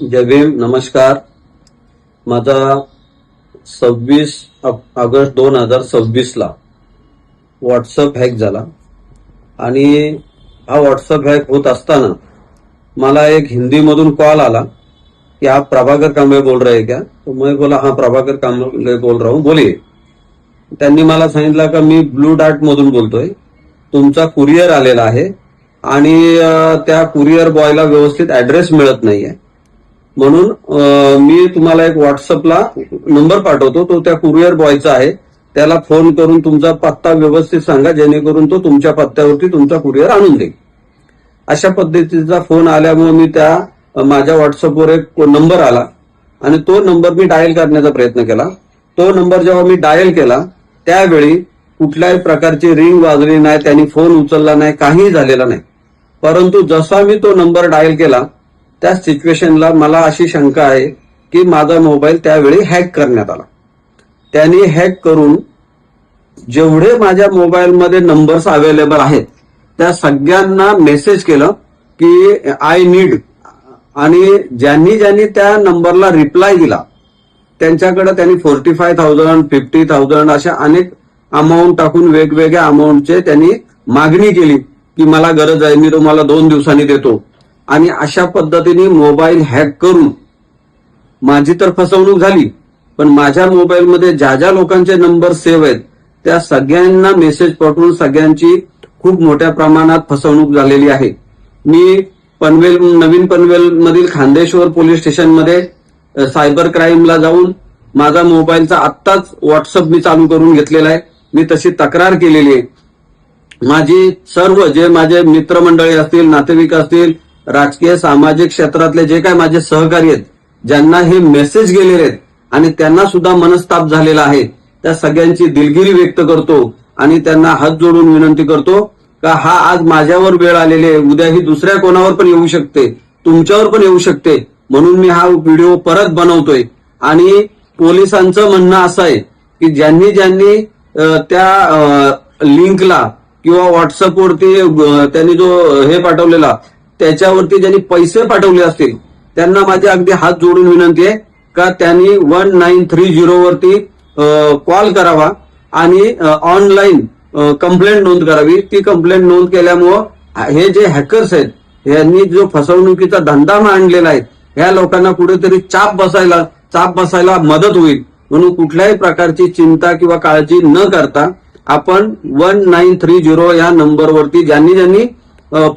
जय भीम. नमस्कार. माझा 26 ऑगस्ट 2026 ला व्हॉट्सअप हॅक झाला आणि हा व्हॉट्सअप हॅक होत असताना मला एक हिंदी मधून कॉल आला कि आप प्रभाकर कांबळे बोल रहे क्या? तो मैं बोला हाँ प्रभाकर कांबळे बोल रहा हूँ, बोलिए. त्यांनी मला सांगितलं का मी ब्लू डार्ट मधून बोलतोय, तुमचा कुरिअर आलेला आहे आणि त्या कुरिअर बॉयला व्यवस्थित ऍड्रेस मिळत नाहीये, म्हणून मी तुम्हाला एक व्हॉट्सअपला नंबर पाठवतो, तो त्या कुरिअर बॉयचा आहे, त्याला फोन करून तुमचा पत्ता व्यवस्थित सांगा जेणेकरून तो तुमच्या पत्त्यावरती तुमचा कुरिअर आणून देईल. अशा पद्धतीचा फोन आल्यामुळे मी त्या माझ्या व्हॉट्सअपवर एक नंबर आला आणि तो नंबर मी डायल करण्याचा प्रयत्न केला. तो नंबर जेव्हा मी डायल केला त्यावेळी कुठल्याही प्रकारची रिंग वाजली नाही, त्यांनी फोन उचलला नाही, काही झालेलं नाही. परंतु जसा मी तो नंबर डायल केला त्या सिच्युएशनला मला अशी शंका आहे की माझा मोबाईल त्यावेळी हॅक करण्यात आला. त्यांनी हॅक करून जेवढे माझ्या मोबाईलमध्ये नंबर्स अवेलेबल आहेत त्या सगळ्यांना मेसेज केलं की आय नीड, आणि ज्यांनी त्या नंबरला रिप्लाय दिला त्यांच्याकडे त्यांनी 45,000 50,000 अशा अनेक अमाऊंट टाकून वेगवेगळ्या अमाऊंटचे त्यांनी मागणी केली की मला गरज आहे, मी तुम्हाला 2 दिवसांनी देतो. आणि अशा पद्धतीने मोबाईल हॅक करून माझी तर फसवणूक झाली, पण माझ्या मोबाईलमध्ये ज्या ज्या लोकांचे नंबर सेव्ह आहेत त्या सगळ्यांना मेसेज पाठवून सगळ्यांची खूप मोठ्या प्रमाणात फसवणूक झालेली आहे. मी नवीन पनवेल मधील खांदेश्वर पोलीस स्टेशनमध्ये सायबर क्राईमला जाऊन माझा मोबाईलचा आत्ताच व्हॉट्सअप मी चालू करून घेतलेला आहे. मी तशी तक्रार केलेली आहे. माझी सर्व जे माझे मित्रमंडळी असतील, नातेवाईक असतील, राजकीय सामाजिक क्षेत्रातले जे काय माझे सहकारी आहेत ज्यांना हे मेसेज गेलेले आहेत आणि त्यांना सुद्धा मनस्ताप झालेला आहे, त्या सगळ्यांची दिलगिरी व्यक्त करतो आणि त्यांना हात जोडून विनंती करतो का हा आज माझ्यावर वेळ आलेली आहे, उद्या ही दुसऱ्या कोणावर पण येऊ शकते, तुमच्यावर पण येऊ शकते, म्हणून मी हा व्हिडिओ परत बनवतोय. आणि पोलिसांचं म्हणणं असं आहे की ज्यांनी त्या लिंकला किंवा व्हॉट्सअपवरती त्यांनी जो हे पाठवलेला त्याच्यावरती ज्यांनी पैसे पाठवले असतील त्यांना माझी अगदी हात जोडून विनंती आहे का त्यांनी 1930 वरती कॉल करावा आणि ऑनलाईन कंप्लेंट नोंद करावी. ती कंप्लेंट नोंद केल्यामुळं हे जे हॅकर्स आहेत यांनी जो फसवणुकीचा धंदा मांडलेला आहे ह्या लोकांना कुठेतरी चाप बसायला मदत होईल. म्हणून कुठल्याही प्रकारची चिंता किंवा काळजी न करता आपण 1930 या नंबरवरती ज्यांनी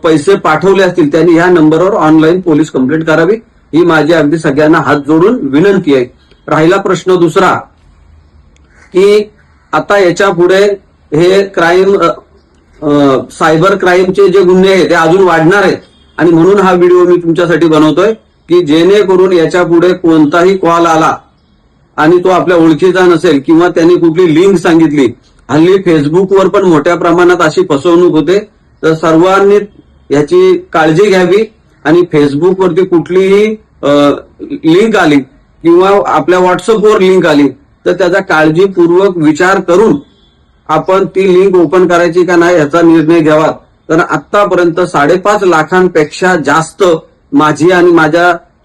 पैसे पाठवले असतील त्यांनी ह्या नंबरवर ऑनलाईन पोलीस कंप्लेंट करावी, ही माझी अगदी सगळ्यांना हात जोडून विनंती आहे. राहिला प्रश्न दुसरा की आता याच्या पुढे हे क्राईम सायबर क्राईमचे जे गुन्हे आहेत ते अजून वाढणार आहेत आणि म्हणून हा व्हिडिओ मी तुमच्यासाठी बनवतोय की जेणेकरून याच्या पुढे कोणताही कॉल आला आणि तो आपल्या ओळखीचा नसेल किंवा त्यांनी कुठली लिंक सांगितली, हल्ली फेसबुकवर पण मोठ्या प्रमाणात अशी फसवणूक होते, तर सर्वांनी याची काळजी घ्यावी आणि फेसबुकवरती कुठलीही लिंक आली किंवा आपल्या व्हॉट्सअपवर लिंक आली तर त्याचा काळजीपूर्वक विचार करून आपण ती लिंक ओपन करायची का नाही याचा निर्णय घ्यावा. तर आतापर्यंत 5.5 लाखांपेक्षा जास्त माझी आणि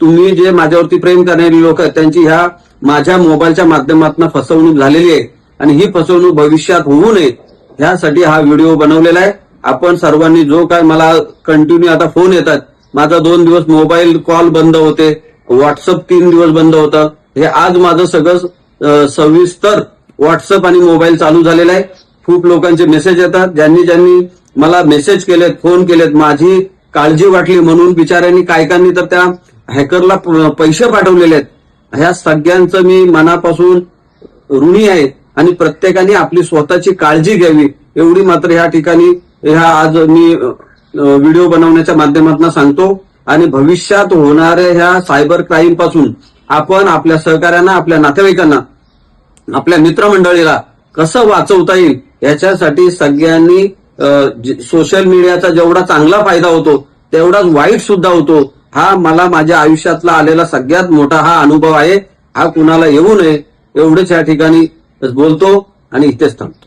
तुम्ही जे माझ्यावरती प्रेम करणारी लोक आहेत त्यांची ह्या माझ्या मोबाईलच्या माध्यमातून फसवणूक झालेली आहे आणि ही फसवणूक भविष्यात होऊ नये ह्यासाठी हा व्हिडिओ बनवलेला आहे. आपण सर्वांनी जो काय मला कंटिन्यू आता फोन येतात, माझा 2 दिवस मोबाईल कॉल बंद होते, व्हॉट्सअप 3 दिवस बंद होतं, हे आज माझं सगळं सविस्तर व्हॉट्सअप आणि मोबाईल चालू झालेला आहे. खूप लोकांचे मेसेज येतात, ज्यांनी मला मेसेज केलेत, फोन केलेत, माझी काळजी वाटली म्हणून बिचाऱ्यांनी कायकांनी तर त्या हॅकरला पैसे पाठवलेले आहेत. ह्या सगळ्यांचं मी मनापासून ऋणी आहे आणि प्रत्येकाने आपली स्वतःची काळजी घ्यावी एवढी मात्र ह्या ठिकाणी आज मी व्हिडिओ बनवण्याच्या माध्यमातून सांगतो. आणि भविष्यात होणाऱ्या ह्या सायबर क्राईम पासून आपण आपल्या सहकाऱ्यांना, आपल्या नातेवाईकांना, आपल्या मित्रमंडळीला कसं वाचवता येईल याच्यासाठी सगळ्यांनी सोशल मीडियाचा जेवढा चांगला फायदा होतो तेवढाच वाईट सुद्धा होतो. हा मला माझ्या आयुष्यातला आलेला सगळ्यात मोठा हा अनुभव आहे. हा कुणाला येऊ नये एवढंच या ठिकाणी बोलतो आणि इथेच थांबतो.